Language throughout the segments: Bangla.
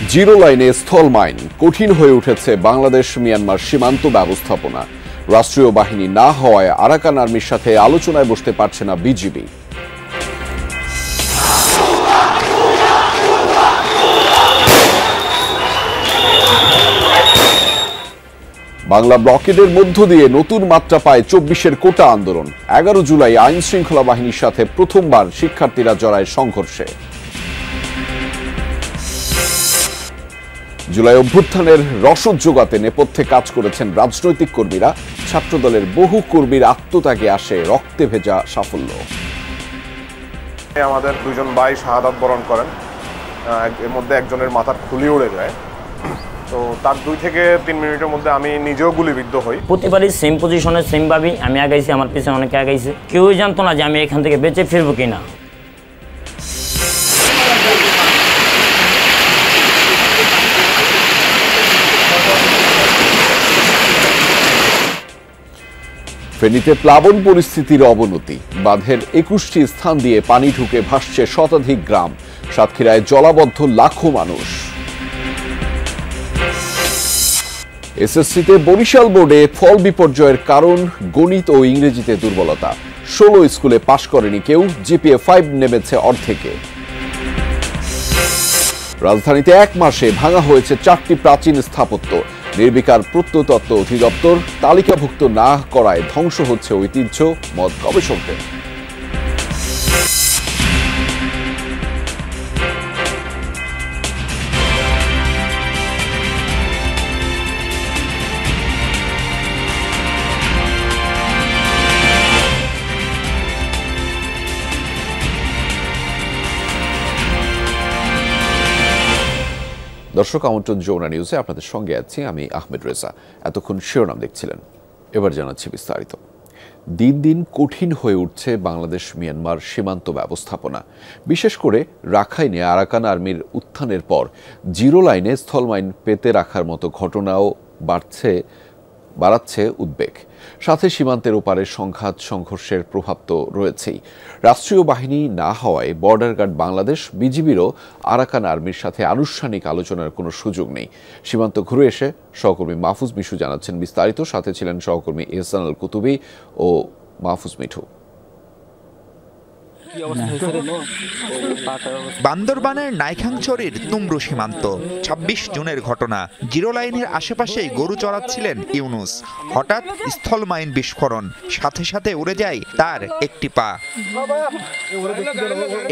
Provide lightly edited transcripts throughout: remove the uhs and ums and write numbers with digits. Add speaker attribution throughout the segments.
Speaker 1: জিরো লাইনে স্থল মাইন কঠিন হয়ে উঠেছে বাংলাদেশ মিয়ানমার সীমান্ত ব্যবস্থাপনা। রাষ্ট্রীয় বাহিনী না হওয়ায় আরাকান আর্মির সাথে আলোচনায় বসতে পারছে না বিজিবি। বাংলা ব্লকেডের মধ্য দিয়ে নতুন মাত্রা পায় ২৪-এর কোটা আন্দোলন। ১১ জুলাই আইন শৃঙ্খলা বাহিনীর সাথে প্রথমবার শিক্ষার্থীরা জড়ায় সংঘর্ষে। জুলাই অভ্যুত্থানের রসদ জোগাতে নেপথ্যে কাজ করেছেন রাজনৈতিক কর্মীরা। ছাত্রদলের বহু কর্মীর আত্মত্যাগে আসে রক্তে ভেজা সাফল্য।
Speaker 2: আমাদের দুজন ভাই শাহাদাত বরণ করেন, এর মধ্যে একজনের মাথার খুলি উড়ে যায়। তো তার 2 থেকে 3 মিনিটের মধ্যে আমি নিজেও গুলিবিদ্ধ হই।
Speaker 3: প্রতিবারই সেম পজিশনে সেম ভাবেই আমি আগাইছি, আমার পিছনে অনেকে আগাইছে। কেউই জানতো না যে আমি এখান থেকে বেঁচে ফিরবো কিনা।
Speaker 1: ফেনীতে প্লাবন পরিস্থিতির অবনতি। বাঁধের 21টি স্থান দিয়ে পানি ঢুকে ভাসছে শতাধিক গ্রাম। সাতক্ষীরায় জলাবদ্ধ লাখো মানুষ। এসএসসিতে বরিশাল বোর্ডে ফল বিপর্যয়ের কারণ গণিত ও ইংরেজিতে দুর্বলতা। 16 স্কুলে পাশ করেনি কেউ, জিপিএ 5 নেমেছে অর্ধেকে। রাজধানীতে 1 মাসে ভাঙা হয়েছে 4টি প্রাচীন স্থাপত্য। নির্বিকার প্রত্নতত্ত্ব অধিদপ্তর তালিকাভুক্ত না করায় ধ্বংস হচ্ছে ঐতিহ্য, মত গবেষকদের। দর্শক, আমন্ত্রণ যমুনা নিউজে আপনাদের সঙ্গে আছি আমি আহমেদ রেজা। এতক্ষণ শিরোনাম দেখছিলেন, এবার জানাচ্ছি বিস্তারিত। দিন দিন কঠিন হয়ে উঠছে বাংলাদেশ মিয়ানমার সীমান্ত ব্যবস্থাপনা। বিশেষ করে রাখাইনে আরাকান আর্মির উত্থানের পর জিরো লাইনে স্থল মাইন পেতে রাখার মতো ঘটনাও বাড়াচ্ছে উদ্বেগ। সাথে সীমান্তের ওপারে সংঘাত সংঘর্ষের প্রভাব তো রয়েছেই। রাষ্ট্রীয় বাহিনী না হওয়ায় বর্ডার গার্ড বাংলাদেশ, বিজিবিরও আরাকান আর্মির সাথে আনুষ্ঠানিক আলোচনার কোনো সুযোগ নেই। সীমান্ত ঘুরে এসে সহকর্মী মাহফুজ মিশু জানাচ্ছেন বিস্তারিত। সাথে ছিলেন সহকর্মী এহসান আল কুতুবী ও মাহফুজ মিঠু।
Speaker 4: বান্দরবানের নাইখাংছড়ির তুমরু সীমান্ত ২৬ জুনের ঘটনা। জিরো লাইনের আশেপাশেই গরু চড়াচ্ছিলেন ইউনুস। হঠাৎ স্থল মাইন বিস্ফোরণ, সাথে সাথে উড়ে যায় তার একটি পা।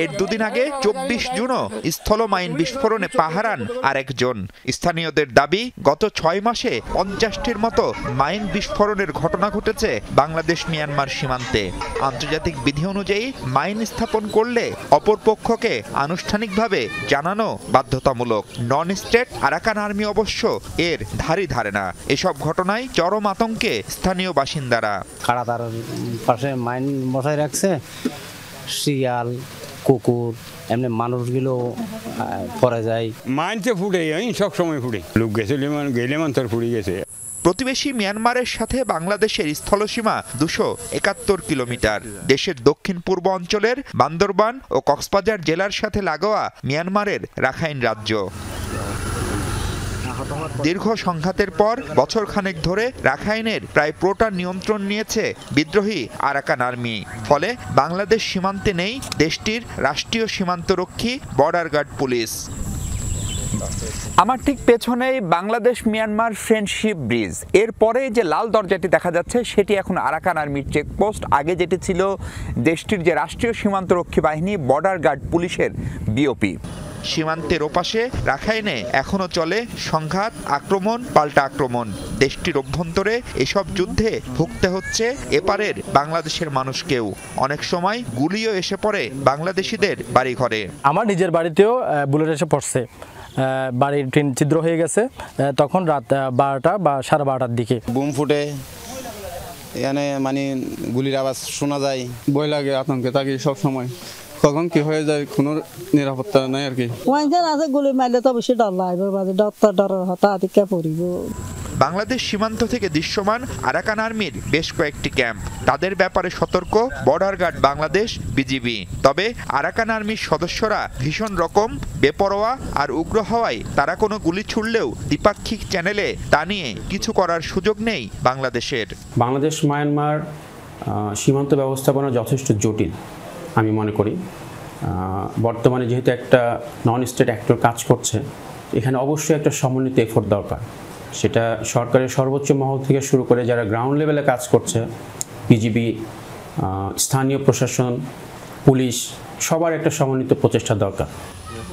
Speaker 4: এর 2 দিন আগে 24 জুনও স্থল মাইন বিস্ফোরণে পা হারান আরেকজন। স্থানীয়দের দাবি, গত 6 মাসে 50টির মতো মাইন বিস্ফোরণের ঘটনা ঘটেছে বাংলাদেশ মিয়ানমার সীমান্তে। আন্তর্জাতিক বিধি অনুযায়ী মাইন স্থাপন করলে অপরপক্ষকে আনুষ্ঠানিকভাবে জানানো বাধ্যতামূলক। নন স্টেট আরাকান আর্মি অবশ্য এর ধারই ধারে না। এসব ঘটনায় চরম আতঙ্কে স্থানীয় বাসিন্দারা।
Speaker 5: কারাতার পাশে মাইন বসায় রাখছে, শিয়াল, কুকুর, এমনি মানুষগুলো পরে যায়।
Speaker 6: মাইনতে ফুটে সব সময় ফুটে, লোক গেছে গেলে মান তোর ফুটে গেছে।
Speaker 4: প্রতিবেশী মিয়ানমারের সাথে বাংলাদেশের স্থলসীমা 271 কিলোমিটার। দেশের দক্ষিণ পূর্ব অঞ্চলের বান্দরবান ও কক্সবাজার জেলার সাথে লাগোয়া মিয়ানমারের রাখাইন রাজ্য। দীর্ঘ সংঘাতের পর বছরখানেক ধরে রাখাইনের প্রায় পুরোটা নিয়ন্ত্রণ নিয়েছে বিদ্রোহী আরাকান আর্মি। ফলে বাংলাদেশ সীমান্তে নেই দেশটির রাষ্ট্রীয় সীমান্তরক্ষী বর্ডার গার্ড পুলিশ। আমার ঠিক পেছনেই বাংলাদেশ মিয়ানমার ফ্রেন্ডশিপ ব্রিজ। এরপরে যে লাল দরজাটি দেখা যাচ্ছে সেটি এখন আরাকান আর্মির চেকপোস্ট। আগে যেটি ছিল দেশটির যে রাষ্ট্রীয় সীমান্তরক্ষী বাহিনী বর্ডার গার্ড পুলিশের বিওপি। সীমান্তের ওপাশে রাখাইনে এখনো চলে সংঘাত, আক্রমণ পাল্টা আক্রমণ। দেশটির অভ্যন্তরে এসব যুদ্ধে ভুগতে হচ্ছে এপারের বাংলাদেশের মানুষকেও। অনেক সময় গুলিও এসে পড়ে বাংলাদেশিদের বাড়িঘরে।
Speaker 7: আমার নিজের বাড়িতেও বুলেট এসে পড়ছে, বাড়ির টিন ছিদ্র হয়ে গেছে। তখন রাত 12টা বা 12:30টার দিকে
Speaker 8: বুম ফুটে, এখানে মানে গুলির আওয়াজ শোনা যায়। ভয় লাগে, আতঙ্কে থাকি সব সময়, কখন কি হয়ে যায় কোনো নিরাপত্তা নাই আর কি।
Speaker 9: ওয়াইজান আছে, গুলি মারলে তো বেশি ডর লাগবে, ডর ডরের হতা আদিকে পড়িব।
Speaker 4: বাংলাদেশ সীমান্ত থেকে দৃশ্যমান আরাকান আর্মির বেশ কয়েকটি ক্যাম্প। তাদের ব্যাপারে সতর্ক বর্ডার গার্ড বাংলাদেশ, বিজিবি। তবে আরাকান আর্মির সদস্যরা ভীষণ রকম বেপরোয়া আর উগ্র হওয়ায় তারা কোনো গুলি ছুড়লেও দ্বিপাক্ষিক চ্যানেলে তা নিয়ে কিছু করার সুযোগ নেই বাংলাদেশের।
Speaker 9: বাংলাদেশ মায়ানমার সীমান্ত ব্যবস্থাপনা যথেষ্ট জটিল আমি মনে করি। বর্তমানে যেহেতু একটা নন স্টেট অ্যাক্টর কাজ করছে, এখানে অবশ্যই একটা সমন্বিত এফোর্ট দরকার। সেটা সরকারের সর্বোচ্চ মহল থেকে শুরু করে যারা গ্রাউন্ড লেভেলে কাজ করছে, বিজিবি, স্থানীয় প্রশাসন, পুলিশ, সবার একটা সমন্বিত প্রচেষ্টা দরকার।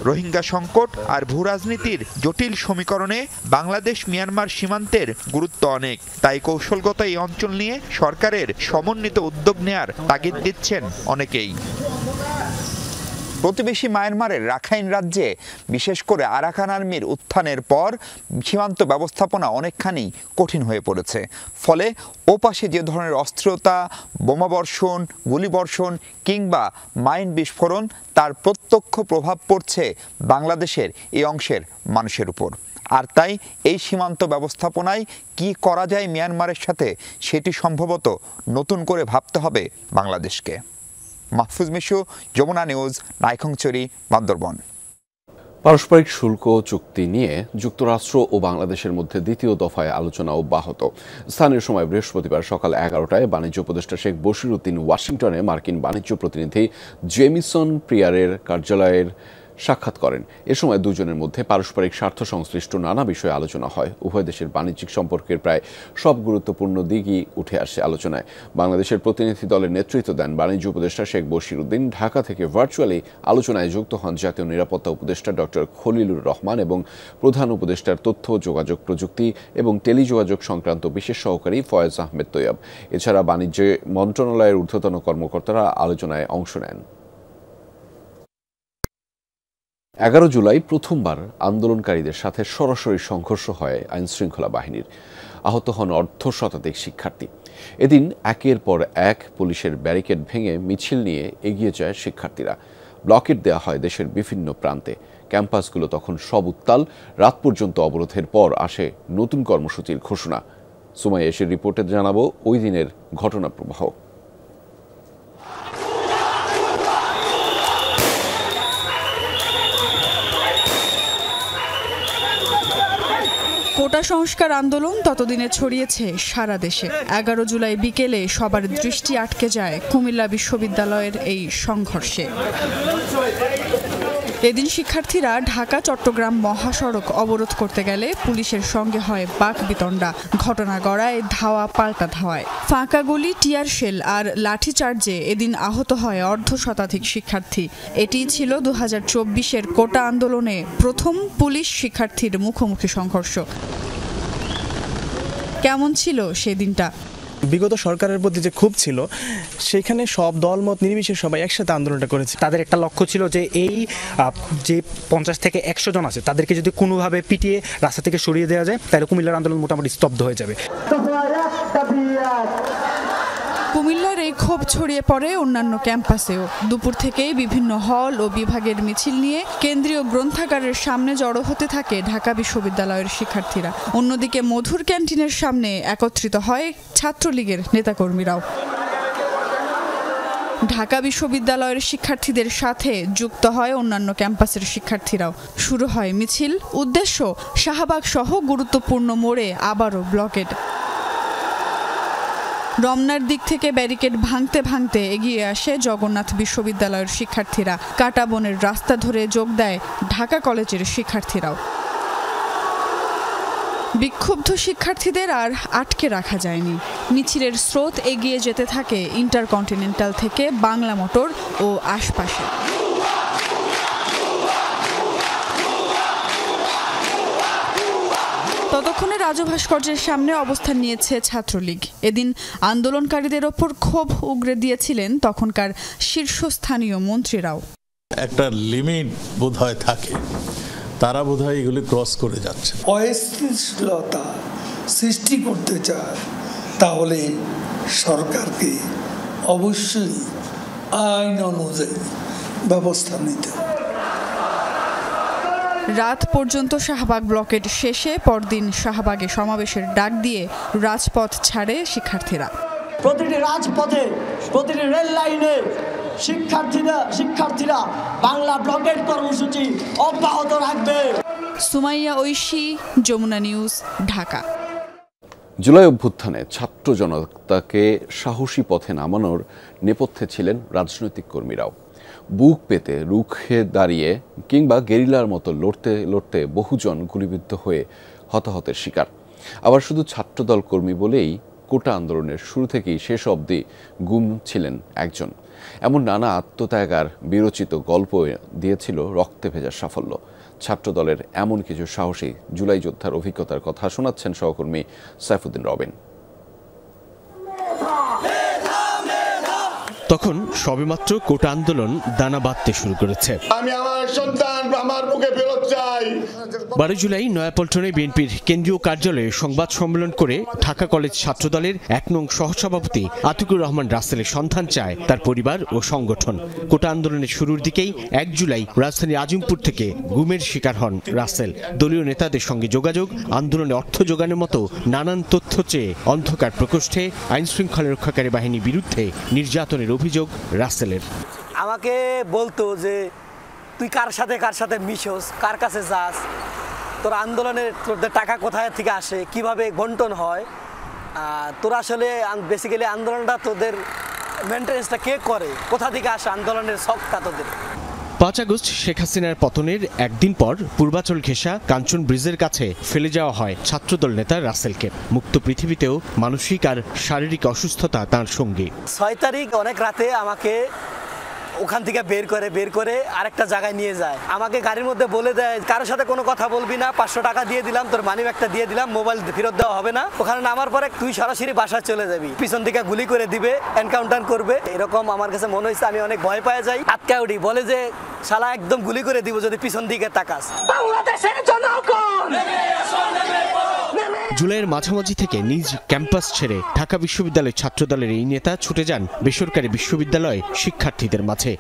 Speaker 4: রোহিঙ্গা সংকট আর ভূরাজনীতির জটিল সমীকরণে বাংলাদেশ মিয়ানমার সীমান্তের গুরুত্ব অনেক। তাই কৌশলগত এই অঞ্চল নিয়ে সরকারের সমন্বিত উদ্যোগ নেয়ার তাগিদ দিচ্ছেন অনেকেই। প্রতিবেশী মায়ানমারের রাখাইন রাজ্যে বিশেষ করে আরাকান আর্মির উত্থানের পর সীমান্ত ব্যবস্থাপনা অনেকখানি কঠিন হয়ে পড়েছে। ফলে ওপাশে যে ধরনের অস্থিরতা, বোমাবর্ষণ, গুলিবর্ষণ কিংবা মাইন বিস্ফোরণ, তার প্রত্যক্ষ প্রভাব পড়ছে বাংলাদেশের এই অংশের মানুষের উপর। আর তাই এই সীমান্ত ব্যবস্থাপনায় কি করা যায় মিয়ানমারের সাথে, সেটি সম্ভবত নতুন করে ভাবতে হবে বাংলাদেশকে। মাহফুজ মিশু, যমুনা নিউজ, নাইখংছড়ি, বান্দরবন।
Speaker 1: পারস্পরিক শুল্ক চুক্তি নিয়ে যুক্তরাষ্ট্র ও বাংলাদেশের মধ্যে দ্বিতীয় দফায় আলোচনা অব্যাহত। স্থানীয় সময় বৃহস্পতিবার সকাল 11টায় বাণিজ্য উপদেষ্টা শেখ বশিরউদ্দিন ওয়াশিংটনে মার্কিন বাণিজ্য প্রতিনিধি জেমিসন প্রিয়ারের কার্যালয়ের সাক্ষাৎ করেন। এ সময় দুজনের মধ্যে পারস্পরিক স্বার্থ সংশ্লিষ্ট নানা বিষয়ে আলোচনা হয়। উভয় দেশের বাণিজ্যিক সম্পর্কের প্রায় সব গুরুত্বপূর্ণ দিকই উঠে আসে আলোচনায়। বাংলাদেশের প্রতিনিধি দলের নেতৃত্ব দেন বাণিজ্য উপদেষ্টা শেখ বশিরউদ্দিন। ঢাকা থেকে ভার্চুয়ালি আলোচনায় যুক্ত হন জাতীয় নিরাপত্তা উপদেষ্টা ডক্টর খলিলুর রহমান এবং প্রধান উপদেষ্টার তথ্য যোগাযোগ প্রযুক্তি এবং টেলিযোগাযোগ সংক্রান্ত বিশেষ সহকারী ফয়েজ আহমেদ তৈয়ব। এছাড়া বাণিজ্য মন্ত্রণালয়ের ঊর্ধ্বতন কর্মকর্তারা আলোচনায় অংশ নেন। 11 জুলাই প্রথমবার আন্দোলনকারীদের সাথে সরাসরি সংঘর্ষ হয় আইনশৃঙ্খলা বাহিনীর। আহত হন অর্ধশতাধিক শিক্ষার্থী। এদিন একের পর এক পুলিশের ব্যারিকেড ভেঙে মিছিল নিয়ে এগিয়ে যায় শিক্ষার্থীরা। ব্লকেট দেওয়া হয় দেশের বিভিন্ন প্রান্তে। ক্যাম্পাসগুলো তখন সব উত্তাল। রাত পর্যন্ত অবরোধের পর আসে নতুন কর্মসূচির ঘোষণা। সুমাইয়া এসে রিপোর্টে জানাবো ওই দিনের ঘটনা প্রবাহ।
Speaker 10: কোটা সংস্কার আন্দোলন ততদিনে ছড়িয়েছে সারা দেশে। 11 জুলাই বিকেলে সবার দৃষ্টি আটকে যায় কুমিল্লা বিশ্ববিদ্যালয়ের এই সংঘর্ষে। এদিন শিক্ষার্থীরা ঢাকা চট্টগ্রাম মহাসড়ক অবরোধ করতে গেলে পুলিশের সঙ্গে হয় বাকবিতণ্ডা। ঘটনা গড়ায় ধাওয়া পাল্টা ধাওয়ায়। ফাঁকা গুলি, টিয়ার শেল আর লাঠিচার্জে এদিন আহত হয় অর্ধশতাধিক শিক্ষার্থী। এটিই ছিল 2024-এর কোটা আন্দোলনে প্রথম পুলিশ শিক্ষার্থীর মুখোমুখি সংঘর্ষ। কেমন ছিল সেদিনটা?
Speaker 11: বিগত সরকারের প্রতি যে ক্ষোভ ছিল, সেখানে সব দলমত নির্বিশেষে সবাই একসাথে আন্দোলনটা করেছে।
Speaker 12: তাদের একটা লক্ষ্য ছিল যে এই যে 50 থেকে 100 জন আছে তাদেরকে যদি কোনোভাবে পিটিয়ে রাস্তা থেকে সরিয়ে দেওয়া যায়, তাহলে কুমিল্লার আন্দোলন মোটামুটি স্তব্ধ হয়ে যাবে।
Speaker 10: কুমিল্লার এই ক্ষোভ ছড়িয়ে পড়ে অন্যান্য ক্যাম্পাসেও। দুপুর থেকেই বিভিন্ন হল ও বিভাগের মিছিল নিয়ে কেন্দ্রীয় গ্রন্থাগারের সামনে জড়ো হতে থাকে ঢাকা বিশ্ববিদ্যালয়ের শিক্ষার্থীরা। অন্যদিকে মধুর ক্যান্টিনের সামনে একত্রিত হয় ছাত্রলীগের নেতাকর্মীরাও। ঢাকা বিশ্ববিদ্যালয়ের শিক্ষার্থীদের সাথে যুক্ত হয় অন্যান্য ক্যাম্পাসের শিক্ষার্থীরাও। শুরু হয় মিছিল। উদ্দেশ্য শাহবাগ সহ গুরুত্বপূর্ণ মোড়ে আবারও ব্লকেড। রমনার দিক থেকে ব্যারিকেড ভাঙতে ভাঙতে এগিয়ে আসে জগন্নাথ বিশ্ববিদ্যালয়ের শিক্ষার্থীরা। কাঁটাবনের রাস্তা ধরে যোগ দেয় ঢাকা কলেজের শিক্ষার্থীরাও। বিক্ষুব্ধ শিক্ষার্থীদের আর আটকে রাখা যায়নি। মিছিলের স্রোত এগিয়ে যেতে থাকে ইন্টারকন্টিনেন্টাল থেকে বাংলা মোটর ও আশপাশে। ততক্ষণে রাজু ভাস্কর্যের সামনে অবস্থান নিয়েছে ছাত্রলীগ। এদিন আন্দোলনকারীদের ওপর ক্ষোভ উগরে দিয়েছিলেন তখনকার শীর্ষস্থানীয় মন্ত্রীরাও।
Speaker 13: একটা লিমিট বোধহয় থাকে, তারা বোধহয় এগুলি ক্রস করে যাচ্ছে।
Speaker 14: অস্থিতিশীলতা সৃষ্টি করতে চায়, তাহলে সরকারকে অবশ্যই আইন অনুযায়ী ব্যবস্থা নিতে হবে।
Speaker 10: রাত পর্যন্ত শাহবাগ ব্লকেড শেষে পরদিন শাহবাগে সমাবেশের ডাক দিয়ে রাজপথ ছাড়ে শিক্ষার্থীরা।
Speaker 15: প্রতিটি রাজপথে, প্রতিটি রেল লাইনে শিক্ষার্থীরা বাংলা ব্লকেড কর্মসূচি অব্যাহত রাখবে।
Speaker 10: সুমাইয়া ঐশী, যমুনা নিউজ, ঢাকা।
Speaker 1: জুলাই অভ্যুত্থানে ছাত্র জনতাকে সাহসী পথে নামানোর নেপথ্যে ছিলেন রাজনৈতিক কর্মীরাও। বুক পেতে রুখে দাঁড়িয়ে কিংবা গেরিলার মতো লড়তে লড়তে বহুজন গুলিবিদ্ধ হয়ে হতাহতের শিকার। আবার শুধু ছাত্রদল কর্মী বলেই কোটা আন্দোলনের শুরু থেকেই শেষ অবধি গুম ছিলেন একজন। এমন নানা আত্মত্যাগ আর বিরচিত গল্প দিয়েছিল রক্তে ভেজা সাফল্য। ছাত্রদলের এমন কিছু সাহসী জুলাই যোদ্ধার অভিজ্ঞতার কথা শোনাচ্ছেন সহকর্মী সাইফুদ্দিন রবিন।
Speaker 16: তখন সবেমাত্র কোটা আন্দোলন দানা বাঁধতে শুরু করেছে।
Speaker 17: আমি আমার সন্তান আমার বুকে ফেরত চাই।
Speaker 16: 12 জুলাই নয়াপল্টনে বিএনপির কেন্দ্রীয় কার্যালয়ে সংবাদ সম্মেলন করে ঢাকা কলেজ ছাত্রদলের 1 নং সহসভাপতি আতিকুর রহমান রাসেলের সন্ধান চায় তার পরিবার ও সংগঠন। কোটা আন্দোলনের শুরুর দিকেই 1 জুলাই রাজধানীর আজিমপুর থেকে গুমের শিকার হন রাসেল। দলীয় নেতাদের সঙ্গে যোগাযোগ, আন্দোলনে অর্থ যোগানের মতো নানান তথ্য চেয়ে অন্ধকার প্রকোষ্ঠে আইন শৃঙ্খলা রক্ষাকারী বাহিনীর বিরুদ্ধে নির্যাতনের অভিযোগ রাসেলের।
Speaker 15: আমাকে বলতো যে তুই কার সাথে মিশোস, কার কাছে যাস, তোর আন্দোলনের তোদের টাকা কোথায় থেকে আসে, কিভাবে বন্টন হয়, তোরা আসলে বেসিক্যালি আন্দোলনটা তোদের মেনটেন্যান্সটা কে করে, কোথা থেকে আসে আন্দোলনের শখটা তোদের।
Speaker 16: 5 আগস্ট শেখ হাসিনার পতনের একদিন পর পূর্বাচল ঘেঁষা কাঞ্চন ব্রিজের কাছে ফেলে যাওয়া হয় ছাত্রদল নেতা রাসেলকে। মুক্ত পৃথিবীতেও মানসিক আর শারীরিক অসুস্থতা তাঁর সঙ্গে।
Speaker 15: 6 তারিখ অনেক রাতে আমাকে ওখান থেকে বের করে আরেকটা জায়গায় নিয়ে যায়। আমাকে গাড়ির মধ্যে বলে দেয় কারোর সাথে কোনো কথা বলবি না, 500 টাকা দিয়ে দিলাম, তোর মানি ব্যাগটা দিয়ে দিলাম, মোবাইল ফেরত দেওয়া হবে না। ওখানে নামার পরে তুই সরাসরি বাসায় চলে যাবি, পিছন থেকে গুলি করে দিবে, এনকাউন্টার করবে। এরকম আমার কাছে মনে হয়েছে। আমি অনেক ভয় পেয়ে যাই। আটকা উঠি, বলে যে শালা একদম গুলি করে দিব যদি পিছন দিকে তাকাস। বাংলাদেশের জনগণ
Speaker 16: জুলাইয়ের মাঝামাঝি থেকে নিজ ক্যাম্পাস ছেড়ে ঢাকা বিশ্ববিদ্যালয়ের ছাত্রদলের এই নেতা ছুটে যান বেসরকারি বিশ্ববিদ্যালয়ে শিক্ষার্থীদের মাঝে।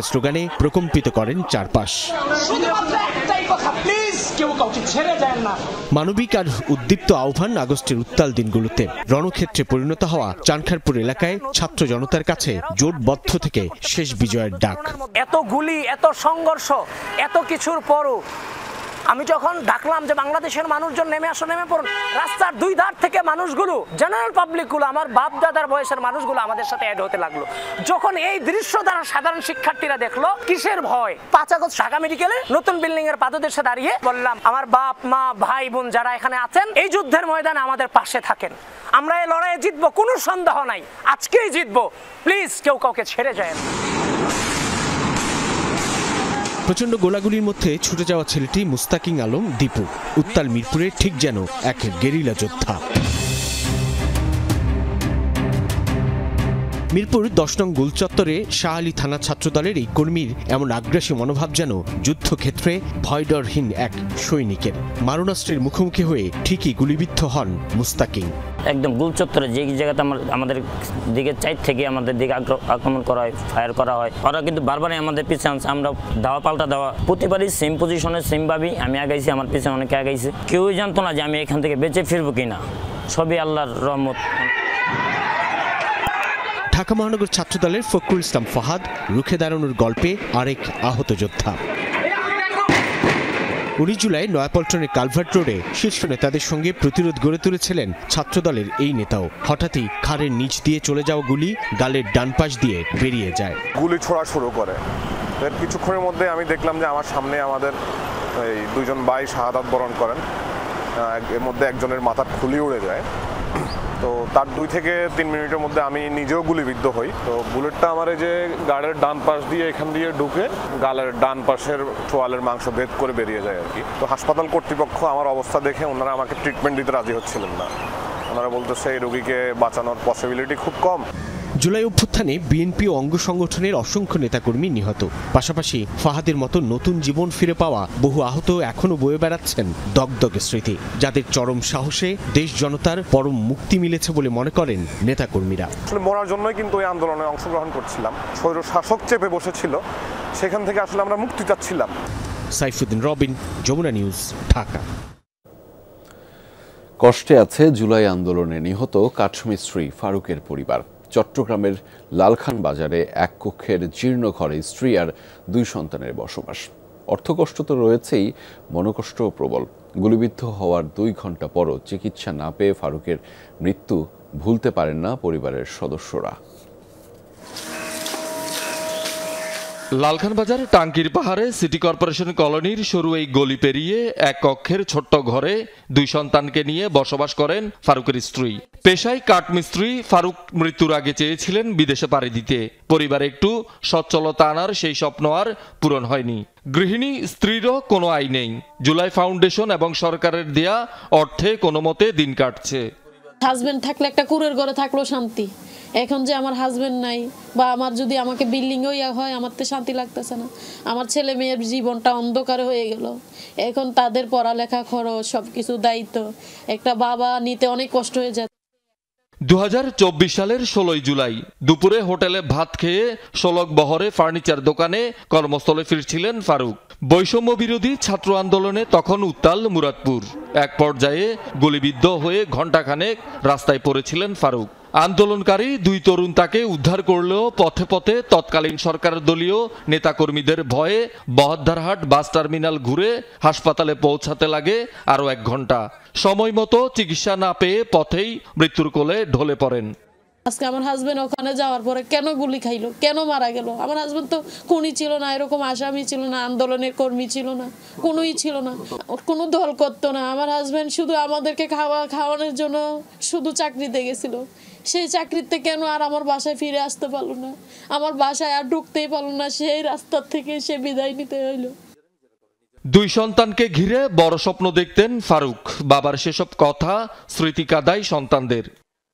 Speaker 16: স্লোগানে প্রকম্পিত করেন চারপাশ। মানবিক আর উদ্দীপ্ত আহ্বান আগস্টের উত্তাল দিনগুলোতে রণক্ষেত্রে পরিণত হওয়া চানখারপুর এলাকায় ছাত্র জনতার কাছে জোটবদ্ধ থেকে শেষ বিজয়ের ডাক।
Speaker 18: এত গুলি, এত সংঘর্ষ, এত কিছুর পরও আমি যখন ডাকলাম যে বাংলাদেশের মানুষজন নেমে পড়ুন, রাস্তার 2 ধার থেকে মানুষগুলো, জেনারেল পাবলিকগুলো, আমার বাপ দাদার বয়সের মানুষগুলো আমাদের সাথে অ্যাড হতে লাগলো। যখন এই দৃশ্য দ্বারা সাধারণ শিক্ষার্থীরা দেখলো, কিসের ভয়? 5 আগস্ট ঢাকা মেডিকেলে নতুন বিল্ডিং এর পাদদেশে দাঁড়িয়ে বললাম, আমার বাপ মা ভাই বোন যারা এখানে আছেন, এই যুদ্ধের ময়দানে আমাদের পাশে থাকেন। আমরা এই লড়াইয়ে জিতবো, কোনো সন্দেহ নাই, আজকেই জিতবো। প্লিজ কেউ কাউকে ছেড়ে যায় না।
Speaker 16: প্রচন্ড গোলাগুলির মধ্যে ছুটে যাওয়া ছেলেটি মুস্তাকিং আলম দীপু, উত্তাল মিরপুরে ঠিক যেন এক গেরিলা যোদ্ধা। মিরপুর 10 নং গোলচত্বরে শাহ আলী থানা ছাত্রদলের এই কর্মীর এমন আগ্রাসী মনোভাব যেন যুদ্ধক্ষেত্রে ভয়ডরহীন এক সৈনিকের। মারণাস্ত্রের মুখোমুখি হয়ে ঠিকই গুলিবিদ্ধ হন মুস্তাকিং।
Speaker 3: একদম গোলচত্বরে যে জায়গাতে আমাদের দিকে চাইড থেকে আমাদের দিকে আক্রমণ করা হয়, ফায়ার করা হয়, ওরা কিন্তু বারবারই আমাদের পিছনে আনছে। আমরা দাওয়া পাল্টা দেওয়া, প্রতিবারই সেম পজিশনে সেম ভাবেই আমি আগাইছি, আমার পিছনে অনেকে আগাইছে। কেউই জানতো না যে আমি এখান থেকে বেঁচে ফিরবো কিনা, সবই আল্লাহর রহমত।
Speaker 16: ঢাকা মহানগর ছাত্রদলের ফখরুল ইসলাম ফাহাদ রুখে দাঁড়ানোর গল্পে আরেক আহত যোদ্ধা। 19 জুলাই নয়াপল্টনের কালভার্ট রোডে শীর্ষ নেতাদের সঙ্গে প্রতিরোধ গড়ে তুলেছিলেন ছাত্রদলের এই নেতাও। হঠাৎই খাড়ের নিচ দিয়ে চলে যাওয়া গুলি গালের ডান পাশ দিয়ে বেরিয়ে যায়।
Speaker 2: গুলি ছোড়া শুরু করে। এর কিছুক্ষণের মধ্যে আমি দেখলাম যে আমার সামনে আমাদের এই 2 জন ভাই শাহাদাত বরণ করেন। এর মধ্যে একজনের মাথার খুলি উড়ে যায়। তো তার 2 থেকে 3 মিনিটের মধ্যে আমি নিজেও গুলিবিদ্ধ হই। তো বুলেটটা আমার এই যে গালের ডান পাশ দিয়ে এখান দিয়ে ঢুকে গালের ডান পাশের চোয়ালের মাংস ভেদ করে বেরিয়ে যায় আর কি। তো হাসপাতাল কর্তৃপক্ষ আমার অবস্থা দেখে ওনারা আমাকে ট্রিটমেন্ট দিতে রাজি হচ্ছিলেন না। ওনারা বলতেছে এই রোগীকে বাঁচানোর পসিবিলিটি খুব কম।
Speaker 16: জুলাই অভ্যুত্থানে বিএনপি ও অঙ্গ সংগঠনের অসংখ্য নেতাকর্মী নিহত। পাশাপাশি ফাহাদের মতো নতুন জীবন ফিরে পাওয়া বহু আহত এখনো বয়ে বেড়াচ্ছেন দগদগে স্মৃতি, যাদের চরম সাহসে দেশ জনতার পরম মুক্তি মিলেছে বলে মনে করেন নেতাকর্মীরা।
Speaker 2: আসলে মরার জন্যই কিন্তু এই আন্দোলনে অংশগ্রহণ করছিলাম। স্বৈর শাসক চেপে বসেছিল, সেখান থেকে আসলে আমরা মুক্তি চাচ্ছিলাম।
Speaker 16: সাইফুদ্দিন রবিন, যমুনা নিউজ, ঢাকা।
Speaker 1: কষ্টে আছে জুলাই আন্দোলনে নিহত কাঠমিস্ত্রি ফারুকের পরিবার। চট্টগ্রামের লালখান বাজারে এক কক্ষের জীর্ণ ঘরে স্ত্রী আর 2 সন্তানের বসবাস। অর্থকষ্ট তো রয়েছেই, মনোকষ্ট প্রবল। গুলিবিদ্ধ হওয়ার 2 ঘন্টা পরও চিকিৎসা না পেয়ে ফারুকের মৃত্যু ভুলতে পারেন না পরিবারের সদস্যরা।
Speaker 19: লালখান বাজার টাঙ্কির পাহাড়ে সিটি কর্পোরেশন কলোনির সরু এই গলি পেরিয়ে এক কক্ষের ছোট্ট ঘরে 2 সন্তানকে নিয়ে বসবাস করেন ফারুকের স্ত্রী। পেশায় কাঠমিস্ত্রি ফারুক মৃত্যুর আগে চেয়েছিলেন বিদেশে পাড়ি দিতে। পরিবারে একটু সচ্ছলতা আনার সেই স্বপ্ন আর পূরণ হয়নি। গৃহিণী স্ত্রীরও কোনো আয় নেই। জুলাই ফাউন্ডেশন এবং সরকারের দেয়া অর্থে কোনো মতে দিন কাটছে।
Speaker 20: হাজবেন্ড থাকলে একটা কুড়ের ঘরে থাকলো শান্তি। এখন যে আমার হাজবেন্ড নাই বা আমার যদি আমাকে বিল্ডিংও হয়, আমার তো শান্তি লাগতেছে না। আমার ছেলে মেয়ের জীবনটা অন্ধকার হয়ে গেল। এখন তাদের পড়ালেখা খরচ, সবকিছু দায়িত্ব একটা বাবা নিতে অনেক কষ্ট হয়ে যায়।
Speaker 19: 2024 সালের 16 জুলাই দুপুরে হোটেলে ভাত খেয়ে শোলক বহরে ফার্নিচার দোকানে কর্মস্থলে ফিরছিলেন ফারুক। বৈষম্য বিরোধী ছাত্র আন্দোলনে তখন উত্তাল মুরাদপুর। এক পর্যায়ে গুলিবিদ্ধ হয়ে ঘণ্টাখানেক রাস্তায় পড়েছিলেন ফারুক। আন্দোলনকারী 2 তরুণ তাকে উদ্ধার করলেও পথে পথে তৎকালীন সরকার দলীয় নেতাকর্মীদের ভয়ে বহদ্দারহাট বাস টার্মিনাল ঘুরে হাসপাতালে পৌঁছাতে লাগে আরও 1 ঘন্টা। সময় মতো চিকিৎসা না পেয়ে পথেই মৃত্যুর কোলে ঢলে পড়েন।
Speaker 20: আজকে আমার হাজবেন্ড ওখানে যাওয়ার পরে কেন গুলি খাইলো, কেন মারা গেল? আমার হাজবেন্ড তো খুনি ছিল না, এরকম আসামি ছিল না, আন্দোলনের কর্মী ছিল না, কোনোই ছিল না, কোনো দল করতো না। আমার হাজবেন্ড শুধু আমাদেরকে খাওয়ানোর জন্য শুধু চাকরিতে গেছিল। সেই চাকরিতে কেন আর আমার বাসায় ফিরে আসতে পারলো না, আমার বাসায় আর ঢুকতেই পারলো না। সেই রাস্তার থেকে সে বিদায় নিতে হইল।
Speaker 19: 2 সন্তানকে ঘিরে বড় স্বপ্ন দেখতেন ফারুক। বাবার সেসব কথা স্মৃতি কাদায় সন্তানদের।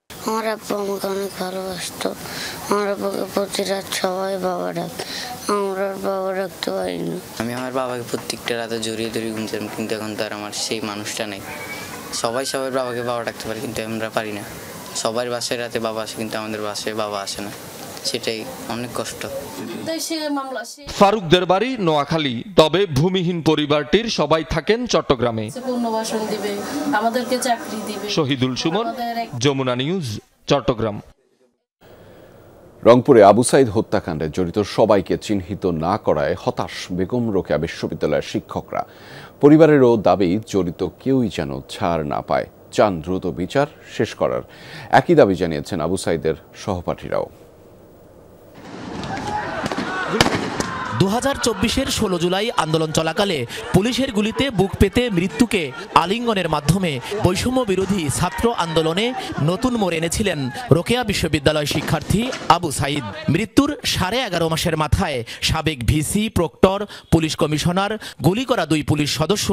Speaker 21: আমার আব্বু আমাকে অনেক ভালোবাসতো। আমার আব্বুকে প্রতি রাত সবাই বাবা ডাক, আমরা বাবা ডাকতে পারিনি।
Speaker 22: আমি আমার বাবাকে প্রত্যেকটা রাতে জড়িয়ে ধরে ঘুমতাম, কিন্তু এখন তো আর আমার সেই মানুষটা নেই। সবাই সবার বাবাকে বাবা ডাকতে পারে, কিন্তু আমরা পারি না। সবার বাসায় রাতে বাবা আসে, কিন্তু আমাদের বাসায় বাবা আসে না। সেটাই অনেক কষ্ট।
Speaker 19: ফারুকদের বাড়ি নোয়াখালী, তবে ভূমিহীন পরিবারটির সবাই থাকেন চট্টগ্রামে। শহীদুল সুমন, যমুনা নিউজ, চট্টগ্রাম।
Speaker 1: রংপুরে আবু সাইদ হত্যাকাণ্ডে জড়িত সবাইকে চিহ্নিত না করায় হতাশ বেগম রোকেয়া বিশ্ববিদ্যালয়ের শিক্ষকরা। পরিবারেরও দাবি জড়িত কেউই যেন ছাড় না পায়, চান দ্রুত বিচার শেষ করার। একই দাবি জানিয়েছেন আবু সাইদের সহপাঠীরাও।
Speaker 23: 2024-এর 16 জুলাই আন্দোলন চলাকালে পুলিশের গুলিতে বুক পেতে মৃত্যুকে আলিঙ্গনের মাধ্যমে বৈষম্য বিরোধী ছাত্র আন্দোলনে নতুন মোড় এনেছিলেন রোকেয়া বিশ্ববিদ্যালয় শিক্ষার্থী আবু সাইদ। মৃত্যুর 11.5 মাসের মাথায় সাবেক ভিসি, প্রক্টর, পুলিশ কমিশনার, গুলি করা 2 পুলিশ সদস্য,